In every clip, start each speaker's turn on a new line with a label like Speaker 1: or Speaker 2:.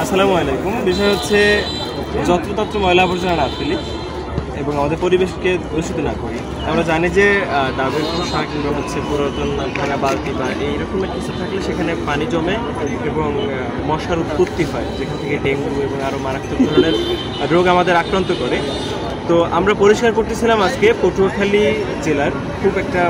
Speaker 1: আসসালামু আলাইকুম। বিষয় হচ্ছে যত্রতত্র ময়লা আবর্জনা না ফেলি এবং আমাদের পরিবেশকে দূষিত না করি। আমরা জানি যে ডাবের খোসা কিংবা হচ্ছে পুরাতন ভাঙা বালতি বা এই রকমের কিছু থাকলে সেখানে পানি জমে এবং মশার উৎপত্তি হয়, যেখান থেকে ডেঙ্গু এবং আরও মারাত্মক ধরনের রোগ আমাদের আক্রান্ত করে। তো আমরা পরিষ্কার করতেছিলাম আজকে পটুয়াখালী জেলার খুব একটা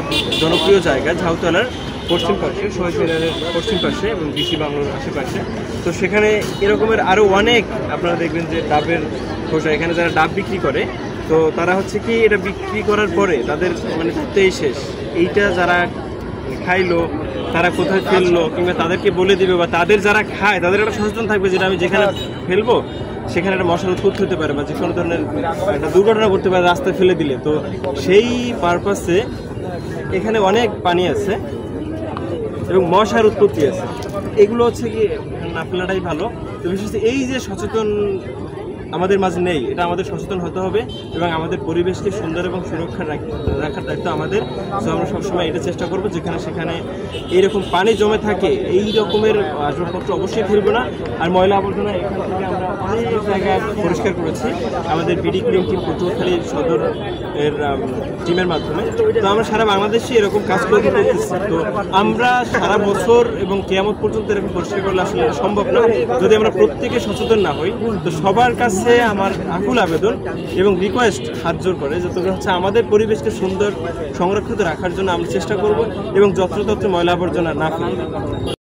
Speaker 1: জনপ্রিয় জায়গা ঝাউতলার পশ্চিম পাশে, শহীদ মিনারের পশ্চিম পাশে এবং ডিসি বাংলোর আশেপাশে। তো সেখানে এরকমের আরও অনেক আপনারা দেখবেন যে ডাবের খোসা, এখানে যারা ডাব বিক্রি করে তো তারা হচ্ছে কি এটা বিক্রি করার পরে তাদের মানে ধরতেই শেষ, এইটা যারা খাইলো তারা কোথায় ফেললো কিংবা তাদেরকে বলে দিবে, বা তাদের যারা খায় তাদের একটা সচেতন থাকবে যেটা আমি যেখানে ফেলবো সেখানে একটা মশার উৎপত্তি হতে পারে বা যে কোনো ধরনের একটা দুর্ঘটনা করতে পারে রাস্তায় ফেলে দিলে। তো সেই পারপাসে এখানে অনেক পানি আছে এবং মশার উৎপত্তি আছে, এগুলো হচ্ছে কি না ফেলাটাই ভালো। তো বিশেষ এই যে সচেতন আমাদের মাঝে নেই, এটা আমাদের সচেতন হতে হবে এবং আমাদের পরিবেশকে সুন্দর এবং সুরক্ষা রাখার দায়িত্ব আমাদের। তো আমরা সবসময় এটা চেষ্টা করবো যেখানে সেখানে এইরকম পানি জমে থাকে এই রকমের আসবাবপত্র অবশ্যই ফেলবো না। আর ময়লা আবর্জনা এখান থেকে আমরা অনেক জায়গায় পরিষ্কার করেছি আমাদের বিডি ক্লিন টিম পটুয়াখালী সদর এর টিমের মাধ্যমে। তো আমরা সারা বাংলাদেশে এরকম কাজ করতেছি। তো আমরা সারা বছর এবং কিয়ামত পর্যন্ত এরকম পরিষ্কার করলে আসলে সম্ভব না যদি আমরা প্রত্যেকে সচেতন না হই। তো সবার কাছে আমার আকুল আবেদন এবং রিকোয়েস্ট হাত জোর করে যে তোমরা হচ্ছে আমাদের পরিবেশকে সুন্দর সংরক্ষিত রাখার জন্য আমরা চেষ্টা করব এবং যত্রতত্র ময়লা আবর্জনা না ফেলি।